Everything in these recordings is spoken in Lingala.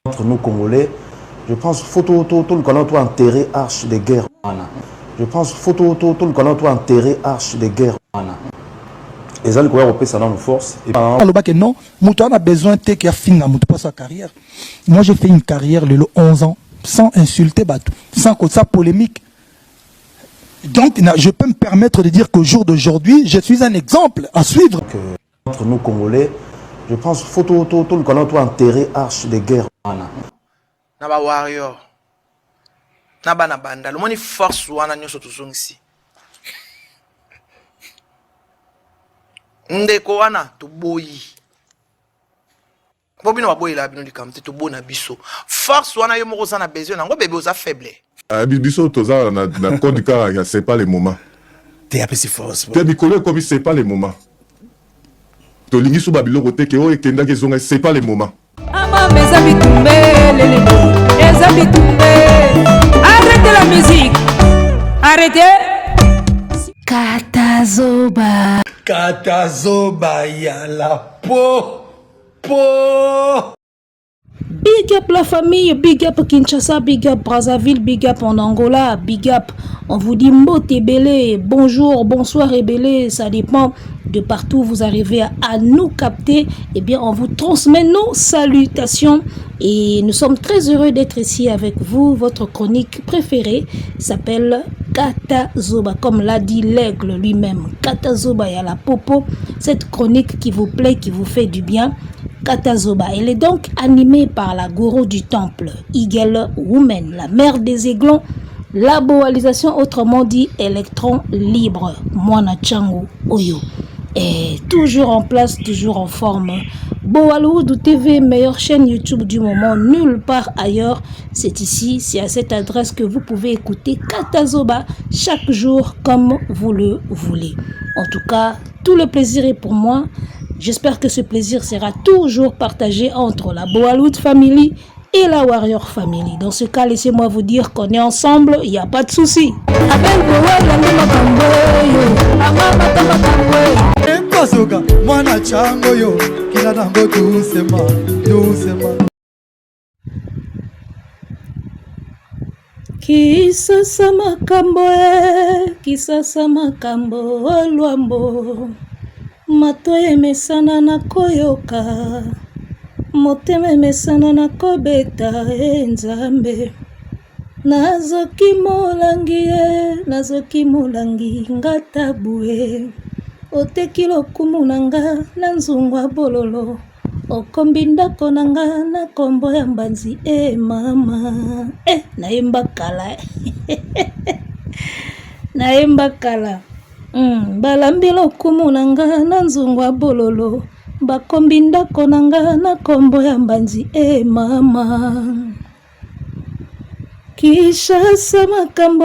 Entre nous Congolais, je pense faut tout le Congolais doit enterrer arche de guerre. Je pense faut tout le Congolais doit enterrer arche de guerre. Et ça, le Congolais européen, ça donne une force. Non, Mouton a besoin de qu'il finisse sa carrière. Moi, j'ai fait une carrière le 11 ans, sans insulter Batou, sans que ça polémique. Donc, je peux me permettre de dire qu'au jour d'aujourd'hui, je suis un exemple à suivre. Entre nous Congolais, je pense faut tout le Congolais doit enterrer arche de guerre. Naba warrior. Naba na banda. Le moni force wana nyoso tuzongisi. Ndeko wana tuboyi. Bobino baboyi la bino likamte tubona biso. Force wana yo moko sana besoin nango bébé oza faible. Biso toza na code car c'est pas le moment. T'es appelé si force. T'es bicolé comme c'est pas le moment. Tolingi sou babilo kote ke o ekenda ke zonga c'est pas le moment. Arrêtez la musique. Arrêtez. Katazoba. Katazoba ya la po. Big up la famille, big up Kinshasa, big up Brazzaville, big up en Angola, big up. On vous dit Mbote Belé, bonjour, bonsoir et Belé, ça dépend de partout où vous arrivez à nous capter. Eh bien, on vous transmet nos salutations et nous sommes très heureux d'être ici avec vous. Votre chronique préférée s'appelle Katazoba, comme l'a dit l'aigle lui-même. Katazoba ya la popo, cette chronique qui vous plaît, qui vous fait du bien. Katazoba, elle est donc animée par la gourou du temple, Eagle Woman, la mère des aiglons, la boalisation, autrement dit électron libre, Mwana Chango Oyo. Et toujours en place, toujours en forme. Boalououdou TV, meilleure chaîne YouTube du moment, nulle part ailleurs. C'est ici, c'est à cette adresse que vous pouvez écouter Katazoba chaque jour comme vous le voulez. En tout cas, tout le plaisir est pour moi. J'espère que ce plaisir sera toujours partagé entre la Boaloud Family et la Warrior Family. Dans ce cas, laissez-moi vous dire qu'on est ensemble, il n'y a pas de souci. Kisasa makambo luambo. Matoye mesana na koyoka, moteme mesana na kobeta Nzambe. Nazoki molangi ngatabue, oteki lokumu nanga na nzungwa bololo, okombi ndako nanga na kombo ya mbanzi mama. Naimba kala naimba kala. Balambi lokumu nanga na nzungwa bololo, bakombi ndako nanga na kombo ya mbanzi mama. Kishasa makambo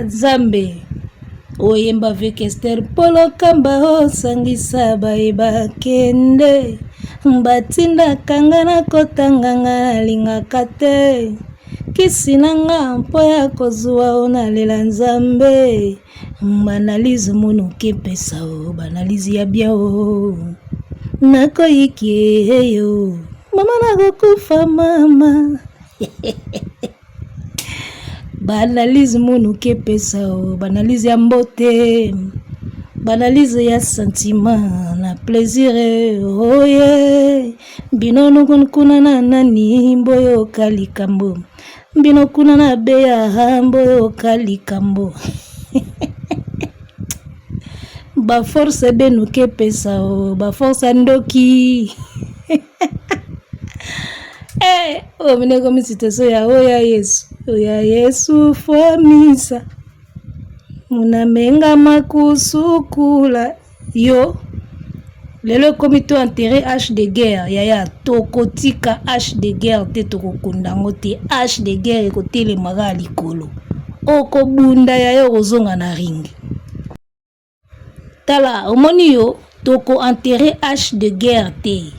Nzambe oyemba avec Esther Polo Kamba osangisa bayeba kende. Batinda kanga na kotanganga lingaka te, kisinanga mpo ya kozwa onalela Nzambe. Banalize monuke pesa o, banalize ya bia o, nakoyiki eyo, mama nakokufa mama. Banalize monuke pesa o, banalize ya mbote, banalize ya sentiment na plaisir oye. Bino kuna na nani mboyo kalikambo, bino kuna na beya mboyo kalikambo. Ba force benuke pesa o, ba force ndoki. Mine komi siteso ya oya Yesu fomisa. Munamenga makusukula yo. Lelo komito enterré H de guerre. Yaya tokotika H de guerre te tokokundango te. H de guerre ekotele maga likolo. Oko bunda yayo kozonga na ring. Tala omoni yo toko enterré H de guerre te.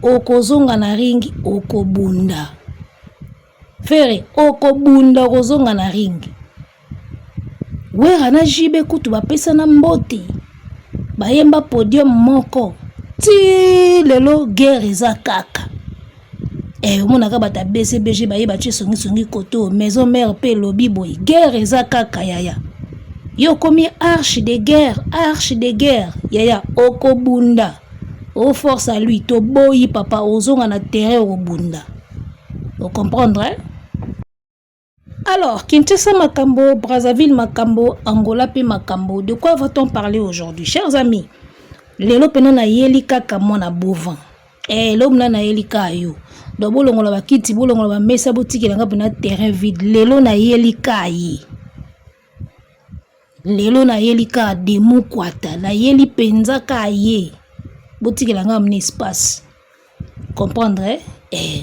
Oko zonga na ring oko bunda. Fere oko bunda kozonga na ring. wera na jibe kutu bapesa na mbote bayemba podium moko ti lelo guerre eza kaka omonaka bata BCBG bayeba tie songi koto maison mère pe lobi boy guerre eza kaka yaya yo komi arche de guerre yaya okobunda o force à lui to boyi papa ozonga na terrain okobunda vous comprendre hein? Alors, Kinshasa Makambo, Brazzaville Makambo, Angola pe Makambo, de quoi va-t-on parler aujourd'hui? Chers amis, lelo pena na yeli kaka mwana bovan. L'homme na yeli ka yo. Do bolongo la bakiti, bolongo la mesa botiki langa pena terrain vide. Lelo na yeli ka yi. Lelo na yeli ka demu kwata, na yeli penza ka ye. Botiki langa amne espace. Comprendre?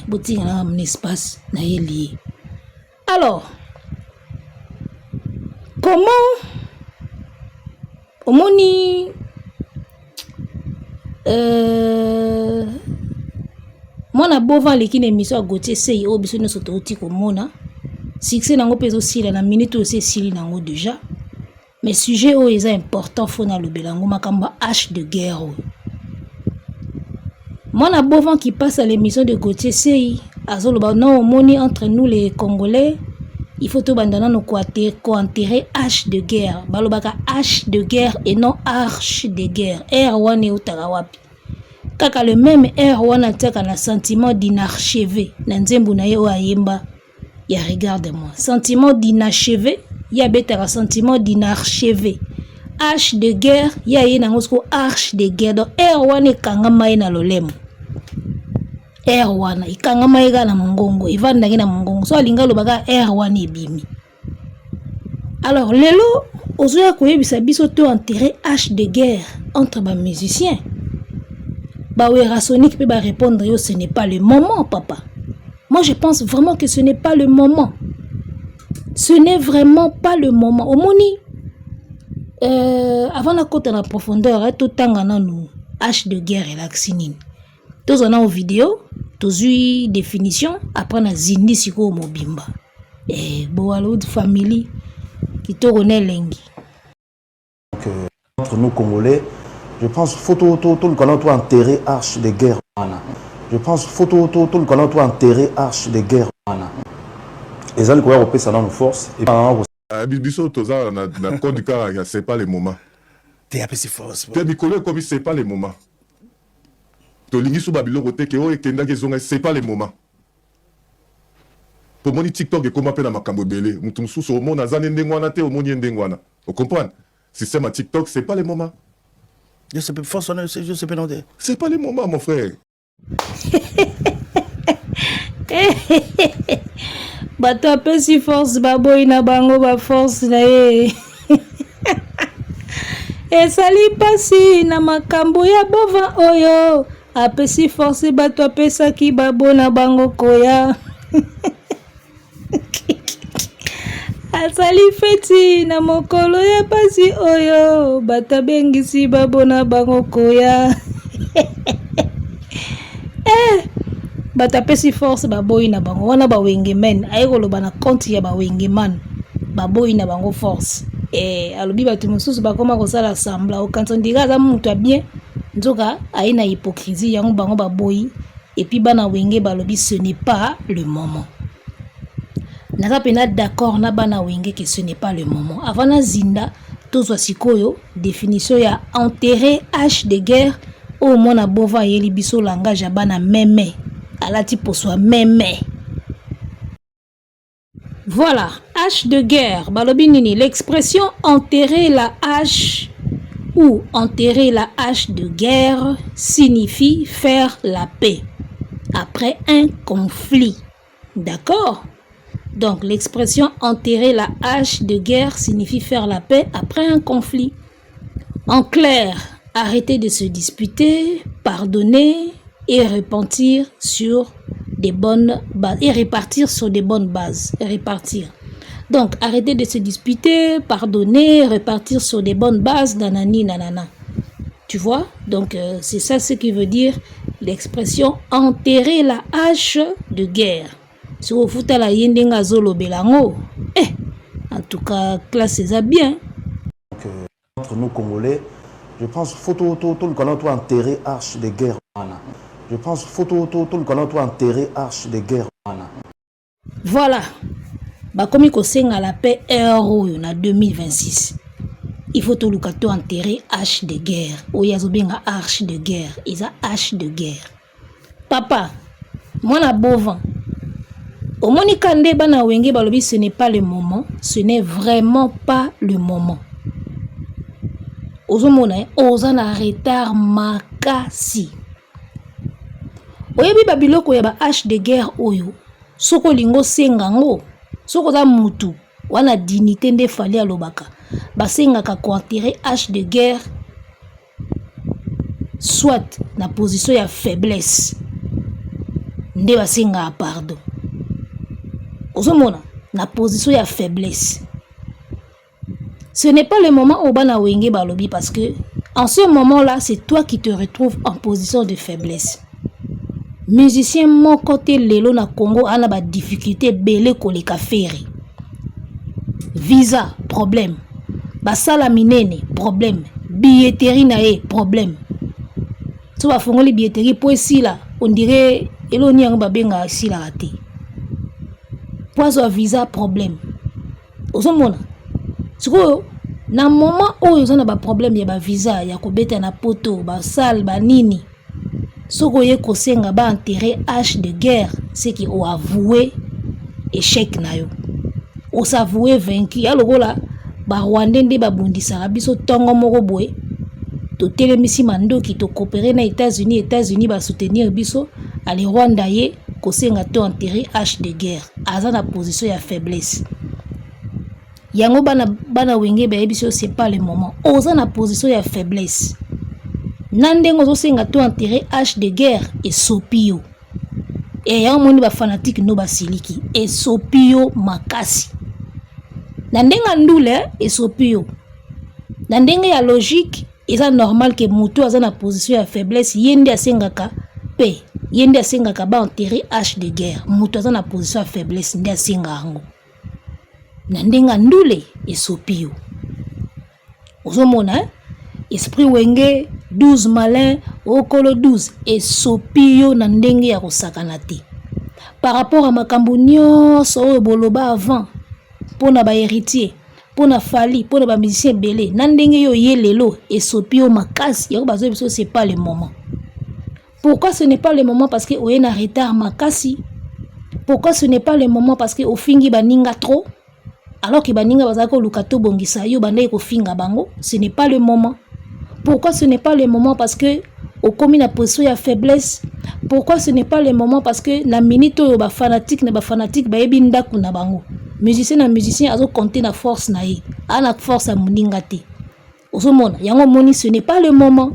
Botiki langa amne espace na yeli. Alors, comment omoni mwana bovan leki na émission ya Gauthier Sey o biso nyonso touti komona succès nango mpe ezosila na minute oyo esi esili nango déjà mais sujet oyo eza important fo nalobela yango makambo H de guerre oyo mwana bovan qui passe à l'émission de Gauthier Sey azoloba non omoni entre nous les Congolais il faut tout bandana no enterrer H de guerre balobaka H de guerre et non arche de guerre R wane utaka wapi kaka le même R wana teka na sentiment d'inachevé na nzembo na ye o ayemba ya regarde-moi sentiment d'inachevé ya betaka sentiment d'inachevé H de guerre ya ye nango sko arche de guerre donc R wane kanga mai na lolemo R wana ikanga maiga na mongongo ivanda na mongongo so alinga lobaka R wana ebimi. Alors lelo ozoya koyebisa biso to enterrer H de guerre entre ba musiciens. Ba wera sonique peut ba répondre yo ce n'est pas le moment papa. Moi je pense vraiment que ce n'est pas le moment. Ce n'est vraiment pas le moment. Omoni avant la côte en profondeur tout tangana nous H de guerre et l'axinine. Tous on a une vidéo, tous une définition, après on a zindi siko mobimba. Boaloud family qui te connaît lengi. Donc, entre nous Congolais, je pense photo tout le canal doit enterrer arche de guerre. Je pense photo tout le canal doit enterrer arche de guerre. Et ça le quoi européen ça dans nos forces et biso toza na code du car c'est pas le moment. T'es un peu si force. T'es bicolé comme c'est pas le moment. Tolingi sou babilo kote ke o ekenda ke zonga c'est pas le moment. Pour moni TikTok et comment pena makambo belé, mutu mususu o mona zane ndengwana te o moni ndengwana. Vous comprenez? Système à TikTok, c'est pas le moment. Je sais pas force je sais pas non. C'est pas le moment mon frère. Bato apesi force baboy na bango ba force na ye. Esali pasi na makambo ya bova oyo apesi force bato apesaki babo na bango koya. Asali feti na mokolo ya pasi oyo bato bengisi babo na bango koya. Bato apesi force baboyi na bango wana ba wengemen ayekoloba na compte ya ba wengeman baboyi na bango force. Alobi bato mosusu bakoma kosala sambla okanso ndika aza mutu bien nzoka aina hypocrisie yango bango baboyi et puis bana wenge balobi ce n'est pas le moment. Naza pena d'accord na bana wenge que ce n'est pas le moment. Avant na zinda tozwa sikoyo définition ya enterrer H de guerre au mona bova yeli biso langage ya bana meme alati poswa meme. Voilà, H de guerre, balobi nini, l'expression enterrer la hache ou enterrer la hache de guerre signifie faire la paix après un conflit. D'accord? Donc l'expression enterrer la hache de guerre signifie faire la paix après un conflit. En clair, arrêter de se disputer, pardonner et repentir sur des bonnes bases et repartir sur des bonnes bases. Repartir. Donc, arrêter de se disputer, pardonner, repartir sur des bonnes bases, nanani, nanana. Tu vois? Donc, c'est ça ce qui veut dire l'expression enterrer la hache de guerre. Si vous foutez la yendenga zolo belango, en tout cas, classe ça bien. Entre nous Congolais, je pense faut tout le Congolais doit enterrer arche de guerre. Je pense faut tout le Congolais doit enterrer arche de guerre. Voilà. Bakomi kosenga la paix euro na 2026. Il faut tout le Congolais enterrer arche de guerre. Oyazo benga arche de guerre. Isa arche de guerre. Papa, moi na bovan. Au Monika Ndeba na wenge balobi, ce n'est pas le moment. Ce n'est vraiment pas le moment. Ozomona oza na retard makasi. Oyebi babiloko ya ba hache de guerre oyo. Soko lingo sengango. Soko za mutu. Wana dignité nde fali alobaka. Basengaka ko enterrer hache de guerre. Soit na position ya faiblesse. Nde basenga pardon. Ozomona na position ya faiblesse. Ce n'est pas le moment où bana wenge balobi parce que en ce moment-là, c'est toi qui te retrouves en position de faiblesse. Musicien mon côté lelo na Congo ana ba difficulté belé koleka fere. Visa problème. Basala minene problème. Billetterie na e problème. Tu vas fongoli billetterie pour ici là, on dirait eloni yang ba benga ici là raté. Poiso visa problème. Ozomona siko na moment où ils ont ba problème ya ba visa ya kobeta na poto ba sal ba nini soko ye kosenga ba enterrer hache de guerre c'est qui ont avoué échec na yo o s'avoué vaincu ya lokola ba Rwandais nde ba bundisa biso tongo moko boye to telemisi mandoki to coopérer na États-Unis ba soutenir biso ali Rwanda ye kosenga to enterrer hache de guerre aza na position ya faiblesse. Yango bana wenge ba ebiso c'est pas le moment. Oza na position ya faiblesse. Nandengo zo senga to enterrer hache de guerre et sopio. Et yango moni ba fanatique no basiliki et sopio makasi. Nandenga ndule et sopio. Nandenga ya logique, eza normal que mutu aza na position ya faiblesse yende asengaka pe. Yende asengaka ba enterrer hache de guerre. Mutu aza na position ya faiblesse nde asenga yango. Nandenga ndule esopio. Ozomona esprit wenge 12 malin okolo 12 esopio na ndenge ya kosakana te. Par rapport à makambo nyonso oyo boloba avant pona ba héritier, pona fali, pona ba musicien belé, na ndenge yo yelelo esopio makasi yako bazo biso c'est pas le moment. Pourquoi ce n'est pas le moment? Parce que oye na retard makasi. Pourquoi ce n'est pas le moment? Parce que ofingi baninga trop. Alors que baninga bazako lukato bongisa yo bande ko finga bango, ce n'est pas le moment. Pourquoi ce n'est pas le moment? Parce que au commis na position ya faiblesse. Pourquoi ce n'est pas le moment? Parce que na minute yo ba fanatique ba yebi ndaku na bango. Musicien na musicien azo compter na force na ye. Ana force a muninga te. Ozomona yango moni ce n'est pas le moment.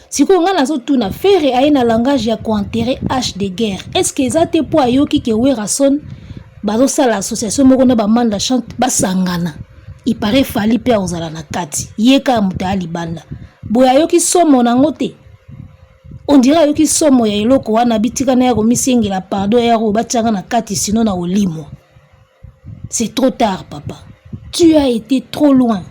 Si ko nga nazo tuna faire aye na langage ya ko enterrer hache de guerre. Est-ce que ezate po ayoki ke we rason bazo sala association moko na ba manda chante basangana. Il paraît fali pe ozala na kati. Yeka muta libanda. Boya yoki somo na ngote. On dirait yoki somo ya eloko wana bitika na yako misengela pardon ya ro batanga na kati sinon na olimo. C'est trop tard papa. Tu as été trop loin.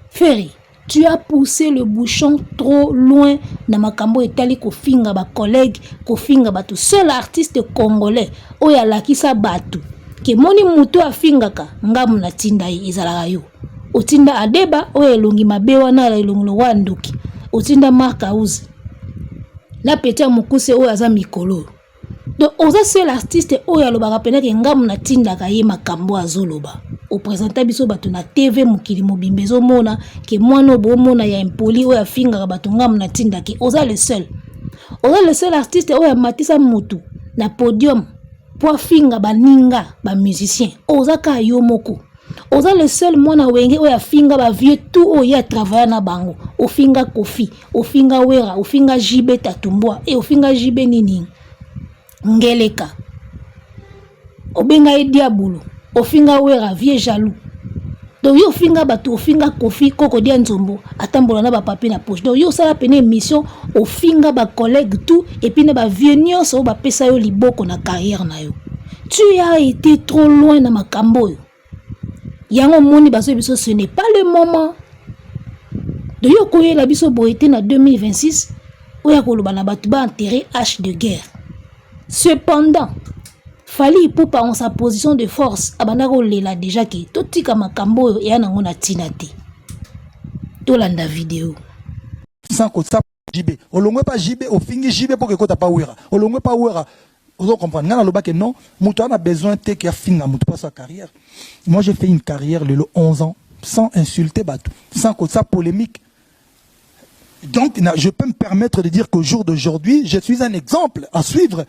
Ferry, tu as poussé le bouchon trop loin na makambo etali kofinga ba collègue, kofinga ba tout seul artiste congolais oya lakisa batu. Ke moni mutu afingaka ngamu na tinda izalaka yo. Otinda Adeba oya elongi mabewa na elongi wandoki. Otinda Mark Auzi. La petia mukuse oya za mikolo. Donc oza seul artiste oya lobaka peneke ngamu na tinda ka ye makambo azoloba. Au présenter biso batu na TV mukili mobimbe zo mona ke mwana bo mona ya impoli oya finga batu ngamu na tinda ki oza le seul. Oza le seul artiste oya matisa mutu na podium pour finga baninga ba musicien. Oza ka yo moko. Oza le seul mwana wenge oya finga ba vieux tout oya travailler na bango. Ofinga Kofi, ofinga Wera, ofinga JB Tatumbwa et ofinga JB nini. Ngeleka. Obenga Diabulu. Ofinga Wera vieux jaloux. Donc yo finga batu ofinga Kofi koko dia nzombo atambola na ba papier na poche. Donc yo sala pene mission ofinga ba collègue tout et puis na ba vieux nyonso ba pesa yo liboko na carrière na yo. Tu as été trop loin na makambo yo. yango moni baso biso ce n'est pas le moment de yo koyela biso boyete na 2026 oya koloba na bato ba enterrer hache de guerre. Cependant Fally Ipupa en sa position de force abanda kolela déjà ke totika makambo oyo ya nango na tina te. Tolanda vidéo sans que ça JB olongwe pas JB au fingi JB pour que kota pas wera olongwe pas wera. Vous comprenez, non, Mouton a besoin de faire sa carrière. Moi, j'ai fait une carrière le 11 ans sans insulter Batou, sans que ça polémique. Donc, je peux me permettre de dire qu'au jour d'aujourd'hui, je suis un exemple à suivre.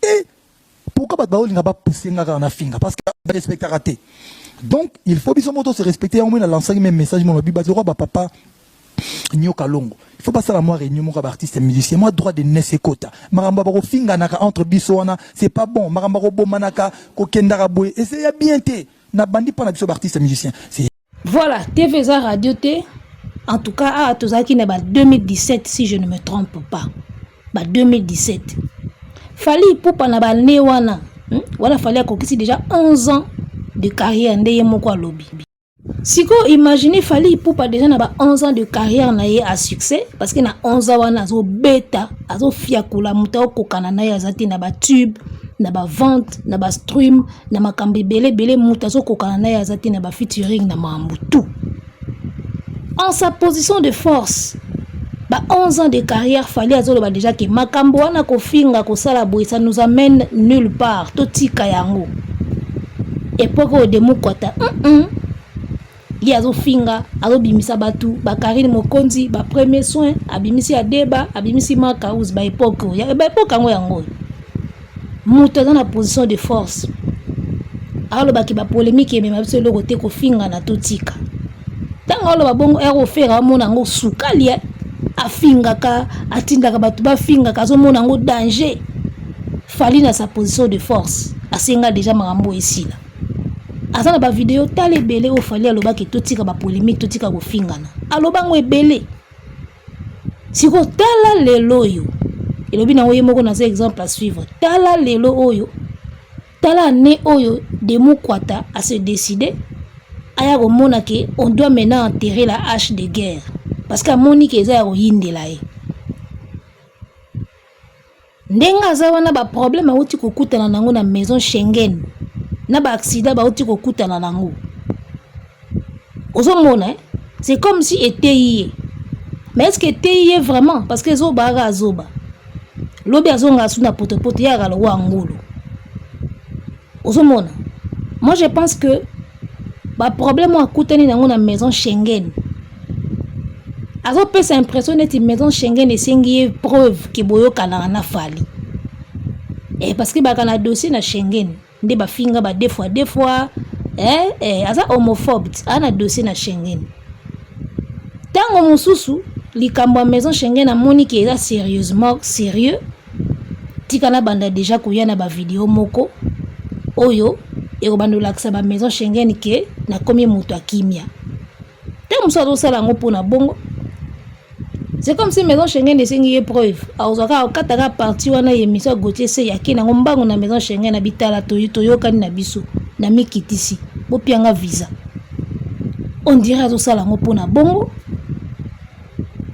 Et pourquoi Batou n'a pas poussé na finga? Parce qu'il a respecté raté. Donc, il faut bien se respecter. On a lancé un message, mon papa. Nyoka longo. Il faut pas ça la moi réunion mon artiste et musicien. Moi droit de nesekota. Maramba baro finga naka entre bisoana, c'est pas bon. Maramba robo manaka ko kendara boy. Et c'est bien té. Na bandi pas na biso artiste et musicien. Voilà, TVza Radio T. En tout cas, à Tozaki na 2017 si je ne me trompe pas. 2017. Fally Ipupa na ba newana. Voilà Fally akokisi déjà 11 ans de carrière ndeye moko lobby. Siko imaginez Fally Ipupa déjà na ba 11 ans de carrière na ye à succès parce que na 11 ans wana azo beta azo fiakula muta okokana na ye azati na ba tube na ba vente na ba stream na makambi belé muta azo kokana na ye azati na ba featuring na mambutu. En sa position de force ba 11 ans de carrière Fally azoloba déjà que makambo wana kofinga kosala boye ça nous amène nulle part totika yango époque au demukwata il y a Zofinga, Azobimisa Batu, Bakarine Mokonzi, ba premier soin, Abimisi Adeba, Abimisi Makaouz, ba époque, il y a ba époque en yango. Mouta dans la position de force. Alors ba ki ba polémique mais ma biso le côté ko finga na totika. Tango lo ba bongo ero fera mona ngo sukali afinga ka atinda ka batu ba finga ka zo mona ngo danger. Fally na sa position de force. Asenga déjà marambo ici là. Azana ba vidéo tale belé au Fally aloba ke totika ba polémique totika ko fingana aloba ngo ebele siko tala lelo yo elobi na oyo moko na ce exemple à suivre tala lelo oyo tala ne oyo Demukwata a se décider aya ko mona ke on doit maintenant enterrer la hache de guerre parce que Monique eza ya ko yindela ye ndenga za wana ba problème auti ko kutana nango na maison Schengen na ba accident ba oti ko kutana nango ozomona c'est comme si était hier mais est-ce que était hier vraiment parce que zoba ga zoba lobi azonga suna potopoto ya galo wa ngolo ozomona moi je pense que ba problème a kutani nango na maison Schengen azo pesa impression neti maison Schengen esengi preuve ki boyo kana na Fally et parce que ba kana dossier na Schengen nde ba finga ba deux fois aza homophobe ana dossier na Schengen tango mususu likambo maison Schengen na Monique eza sérieusement sérieux tikana banda déjà koya na ba vidéo moko oyo eko bando laksa ba maison Schengen ke na komi mutu akimia tango mususu sala ngo pona bongo c'est comme si maison Schengen esengi épreuve aozaka okataka parti wana yemission Gauthier se yakina ngombango na maison Schengen na bitala toyoka na biso na mikitisi bopianga visa on dirait azosala ngo pona bongo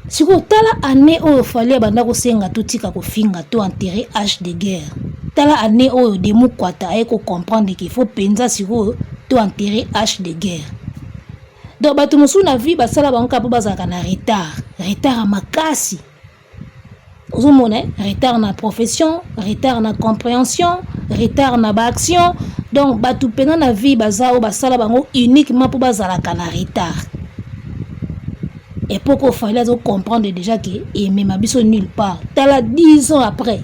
siko tala année oyo Fally banda ko senga totika ko finga to enterrer hache de guerre tala année oyo Demukwata ayeko comprendre qu'il faut penza siko to enterrer hache de guerre. Donc bato mosu na vie basala bango kapo bazaka na retard à makasi ozomona retard na profession retard na compréhension retard na ba action donc bato pena na vie bazao basala bango uniquement pour bazalaka na retard et pourquoi Fally azo comprendre déjà que et même biso nulle part tala 10 ans après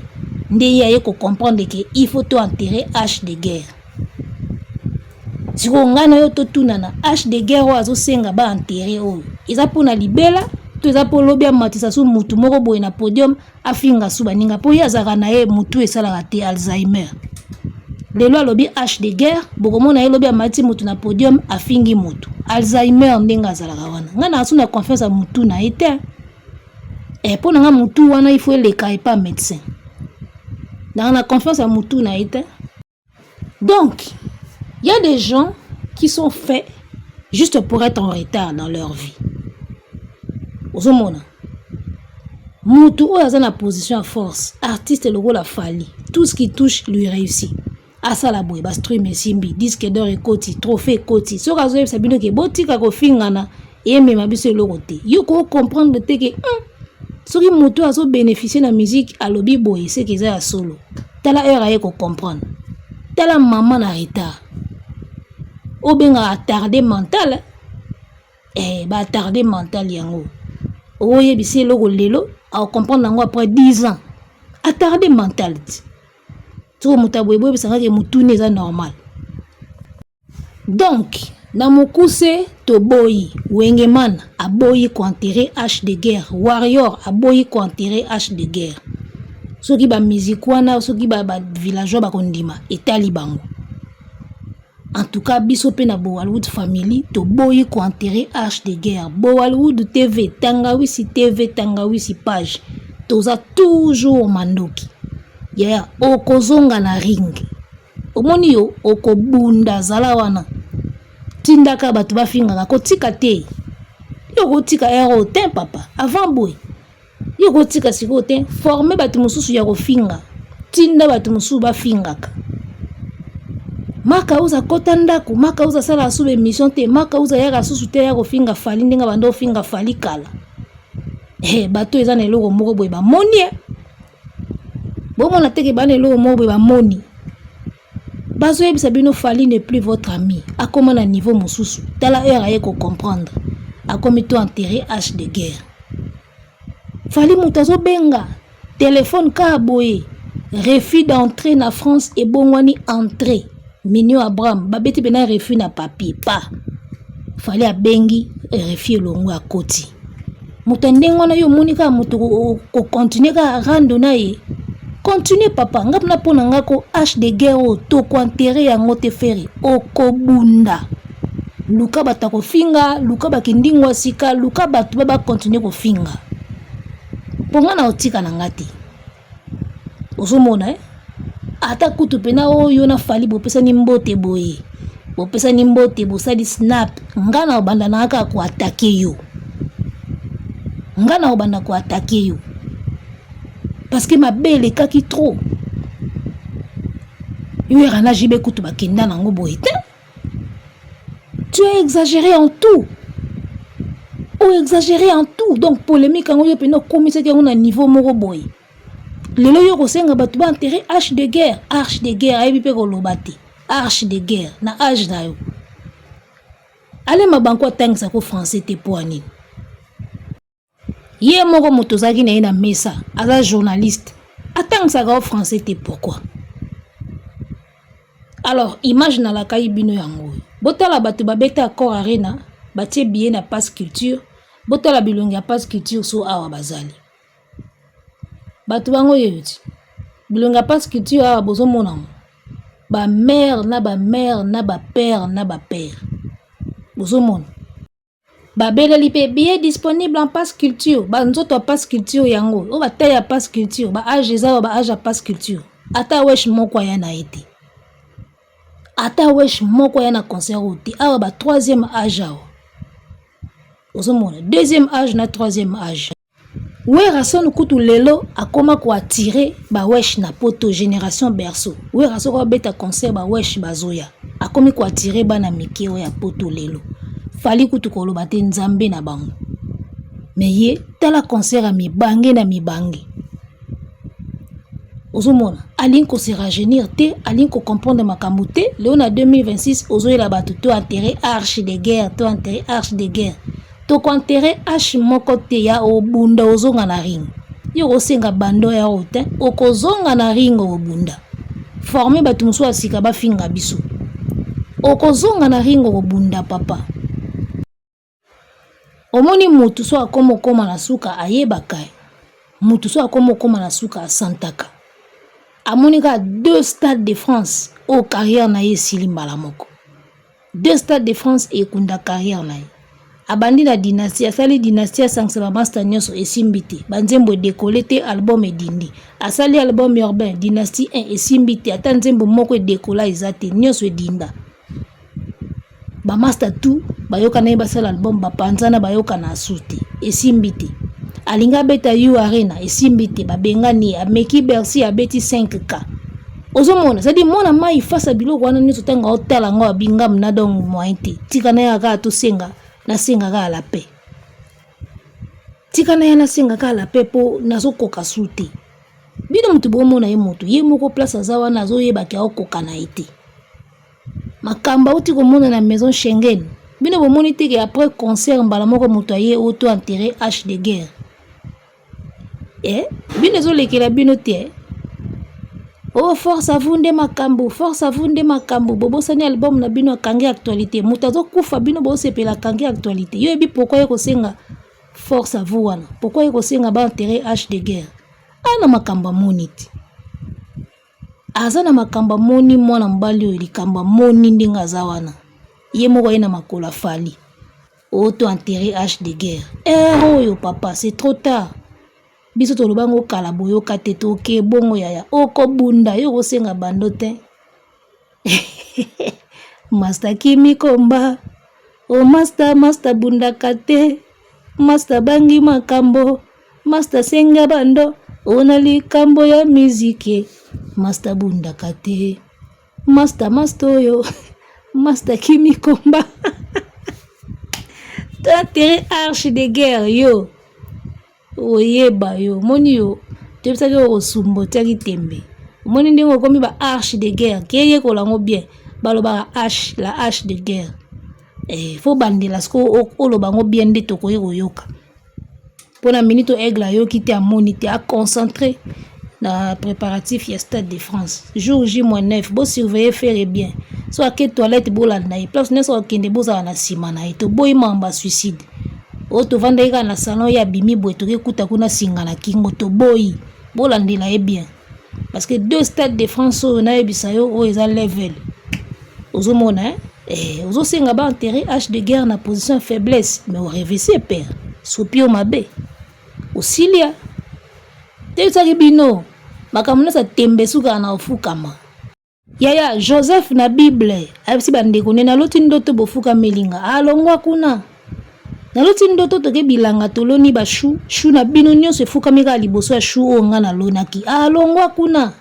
ndeye ayeko comprendre que il faut to enterrer hache de guerre. Si on a yo totuna na hache de guerre ozo senga ba enterrer oyo eza pona libela to eza po lobia matisa su mutu moko boye na podium afinga suba ninga po ya zaka na ye mutu esala te Alzheimer lelo alobi hache de guerre bokomona ye lobia mati mutu na podium afingi mutu Alzheimer ndenga zalaka wana nga na asu na confiance a mutu na ete et pona nga mutu wana il faut le kai pas médecin dans la confiance à mutu na ete donc il y a des gens qui sont faits juste pour être en retard dans leur vie. Ozomona. Moutou ou a na position à force, artiste le rôle a fallu. Tout ce qui touche lui réussit. Asa la boy, ba stream et simbi, disque d'or et koti, trophée koti. So razo yeb sabino ke boti ka ko fingana et me mabiso le roté. Yo ko comprendre te que soki moutou a so bénéficier na musique à lobby boy, c'est qu'ils a solo. Tala heure a ko comprendre. Tala maman na retard. Ou benga attardé mental. Ba attardé mental yango. Ou yebisi le lelo à comprendre nango après 10 ans. Attardé mental. Tout mutabwebwe bisanga ke mutune za normal. Donc, na mokuse to boyi, Wengeman a boyi ko enterrer H de guerre, Warrior a boyi ko enterrer H de guerre. Soki ba musique wana, soki ba villageois ba kondima etali bango. En tout cas, biso pe na Bowalwood family to boyi ko enterrer H de guerre. Bowalwood TV, Tangawisi TV, Tangawisi page. Toza toujours mandoki. Yeah, okozonga na ring. Omoni yo okobunda zala wana. Tindaka batu bafinga ko tika te. Yo ko tika ero te papa. Avant boy. Yo ko tika siko te former batu mususu ya ko finga. Tinda batu mususu bafingaka. Maka uza kota ndako, maka uza sala sube mission te, maka uza yaka susu te ya ko finga fali ndinga bando finga fali kala. Bato eza na eloko moko boy ba monie. Bon, on a teke bane lo mobo ba moni. Bazo yebisa bino fali n'est plus votre ami. A comment na niveau mosusu. Tala heure aye ko comprendre. A comme to enterrer H de guerre. Fali mutazo benga. Téléphone ka boye. Refus d'entrée na France et bongwani entrée. Minio Abraham babeti bena refus na papier pa. Fali a bengi refus longo a koti. Mutandengo na yo monika mutu ko continuer ka rando na ye. Continue papa, ngapna pona ngako H de guerre to ko enterrer yango te feri okobunda. Luka batako finga, luka bakindingwa sika, luka batu ba continue ko finga. Ponga na otika na ngati. Ozomona ata kutu pena oyo na fali bopesa ni mbote boye. Bopesa ni mbote bosali snap, ngana obanda na aka ko attaquer yo. Ngana obanda ko attaquer yo. Parce que ma belle est kaki trop. Tu as exagéré en tout. Ou exagéré en tout. Donc polémique en haut peno commissaire qui a un niveau moro boy. Le loyo ko senga batu ba enterrer H de guerre, arche de guerre ayi pe ko lobati. Arche de guerre na âge na yo. Allez ma banko tangsa ko français te poani. Yé moko motozaki na ina mesa, aza journaliste. Attends ça ga français te pourquoi? Alors, imagine la kaibino yango. Botala batu babeta accord arena, batie billet na passe culture, botala bilongi ya passe culture so awa bazali. Batu bango yeuti. Bilongi ya passe culture awa bozo monamo. Ba mère na ba père na ba père. Bozo mono. Babele lipe billet disponible en passe culture. Ba nzoto passe culture yango. O ba taille passe culture. Ba âge eza ba âge passe culture. Ata wesh moko ya na été. Ata wesh moko ya na concert oti. Awa ba troisième âge awa. Ozomona deuxième âge na troisième âge. Ouais rason kutu lelo akoma ko attirer ba wesh na poto génération berceau. Ouais rason ko beta concert ba wesh bazoya. Akomi ko attirer bana mikeo ya poto lelo. Fali kutu koloba te nzambe na bango. Mais ye tala concert a mibange na mibange. Ozomona alin ko se rajeunir te, alin ko comprendre makambo te. Leo na 2026 ozoyela batu to enterrer arche de guerre, to enterrer arche de guerre. To enterrer arche moko te ya obunda ozonga na ring. Yo osenga bando ya ote, okozonga na ring obunda. Former batu musu asika ba finga biso. Okozonga na ring obunda papa. Omoni mutu so akomo koma na suka ayebaka. Mutu so akomo koma na suka asantaka. Amonika 2 stades de France au carrière na ye silimbala moko. 2 stades de France et kunda carrière na ye. Abandi na dynastie, asali dynastie sangseba master nyoso esimbite. Banzembo décollé te album edindi. Asali album urbain dynastie 1 esimbite. Ata nzembo moko décolla ezate nyoso edinda. ba master tout bayoka na basala album ba panzana bayoka na suti esimbiti alinga beta yu arena esimbiti ba bengani ameki Bercy abeti 5K ozomona c'est dit mona mai face biloko wana ni totanga otala ngo abinga mna donc mointe tika na yaka to senga na senga ka la paix tika na yana senga ka la paix po nazokoka suti bino mutu bomona ye moto ye moko place azawa nazoyeba ki akoka na ite makamba uti komona na maison Schengen bino bomoni te que après concert mbala moko moto aye auto enterré H de guerre bino zo lekela bino te oh force à vous nde makambo bobo sani album na bino kangi actualité moto azo kufa bino bo sepela kangi actualité yo ebi pourquoi yeko senga force à vous wana pourquoi yeko senga ba enterré H de guerre ana makamba moniti azana makamba moni mwana mbali oyo likamba moni ndinga zawana ye moko ina makola fali auto enterré H de guerre oyo papa c'est trop tard biso to lobango kala boyoka te toke bongo yaya oko bunda yo kosenga bando te master Kimi Komba o master bunda kate master bangi makambo master senga bando ona likambo ya muziki master bunda kate master oyo master Kimi Komba t'enterré Arche de guerre yo oyeba yo moni yo tebisa ke osumbo tiaki tembe moni ndingo komi ba Arche de guerre keye kolango bien baloba H la H de guerre faut bandela sko olobango bien nde tokoye koyoka pona minute aigle yo kiti amoni te a concentré na préparatif ya Stade de France jour J-9 bo surveiller faire bien so ake toilette bolanda e place neso akende boza na sima na eto boyi mamba suicide o to vanda ika na salon ya bimi boy to kuta kuna singa na kingo to boyi bolandela e bien parce que deux Stades de France na ebisa yo o eza level ozomona ozo senga ba enterré H de guerre na position faiblesse mais au réveiller père sopio mabe osilia te bino makamuna sa tembe suka na ofukama yaya Joseph na Bible abisi bandeko na loti ndoto bofuka melinga alongwa kuna na loti ndoto toke bilanga toloni ba shu na bino nyonso efuka mika liboso ya shu onga na lonaki alongwa kuna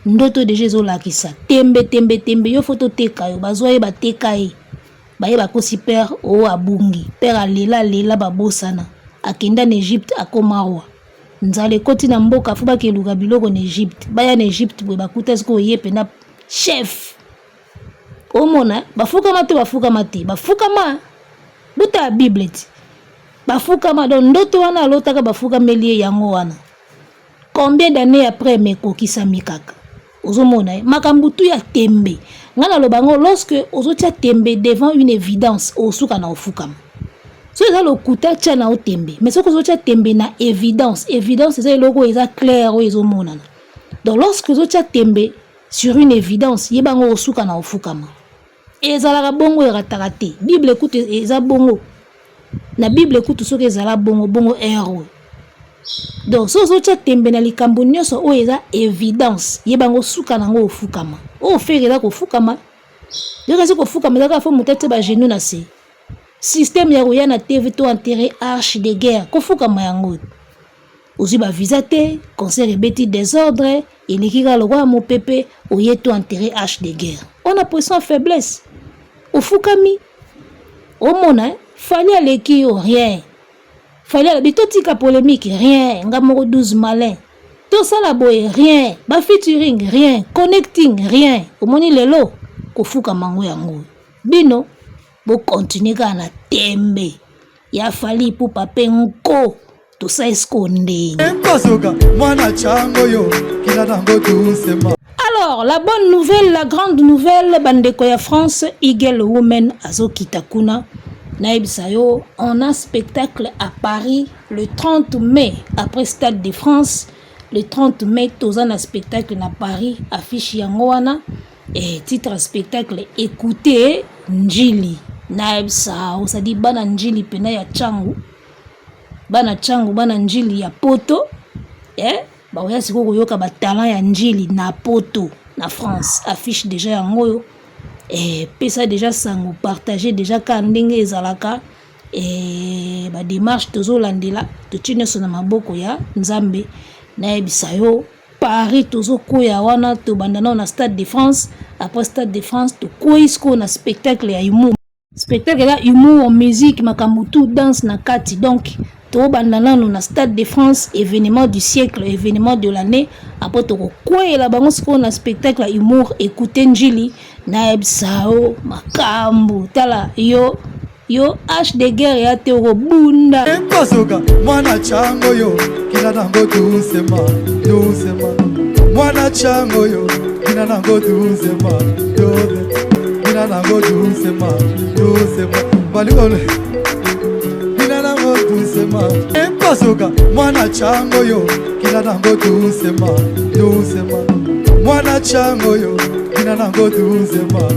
ndoto deja ezolakisa tembe yo foto teka yo bazwa ye bateka ye baye bakosi père o abungi père alela babosana akenda na Egypte akoma roi nzale koti na mboka fu bakeluka biloko na Egypte baya na Egypte bwe bakuta siko ye pena chef omona bafukama buta Bible ti bafukama don ndoto wana alotaka bafukameli yango wana combien d'années après mekokisa mikaka ozomona makambutu ya tembe ngana lobango lorsque ozotia tembe devant une évidence osuka na ofukama so eza lokuta tia na otembe mais soko ozotia tembe na évidence eza eloko eza clair o ezomonana donc lorsque ozotia tembe sur une évidence yebango osuka na ofukama ezalaka bongo erataka te Bible écoute eza bongo na Bible écoute soki ezala bongo héros donc so ozotia tembe na likambo nyonso o eza évidence yebango suka nango ofukama o ofekela kofukama yokazi kofukama ezaka fo mutete ba genou na se système ya roya na TV to enterré Arche de guerre kofukama yango ozi ba visa te concert ebeti désordre elekika lokwa mopepe oye to enterré H de guerre on a position faiblesse ofukami omona fali aleki yo rien fali ala bitotika polémique rien ngamoko 12 malin to sala boye rien ba featuring rien connecting rien omoni lelo kofukama ngo yango bino bo continuer kana tembe ya fali pour pape nko to sa eskonde. Alors la bonne nouvelle, la grande nouvelle bandeko ya France Eagle Women azokita kuna naibsayo on a spectacle à Paris le 30 mai après Stade de France le 30 mai tozana spectacle na Paris affiche yango wana et titre spectacle écoutez Njili naibsa on dit bana Njili pena ya changu bana changu bana Njili ya poto baoya siko koyoka ba talent ya Njili na poto na France affiche déjà yango et puis ça déjà sango partager déjà ka ndenge ezalaka et ba démarche tozolandela totine sona maboko ya Nzambe na ebisa yo Paris tozokoya wana tobandana na Stade de France. Après Stade de France tokoisko na spectacle ya humour, spectacle ya humour, musique makamutu danse na kati. Donc tobandana na Stade de France, événement du siècle, événement de l'année. Après tokokoya bango siko na spectacle ya humour, écouter njili na ebisao makambu tala yo H de guerre ya tero bunda Ekosoka mwana chango yo kina nango doucement mwana chango yo kina nango doucement kina nango doucement balikole kina nango doucement Ekosoka mwana chango yo kina nango doucement mwana chango yo kina nango doucement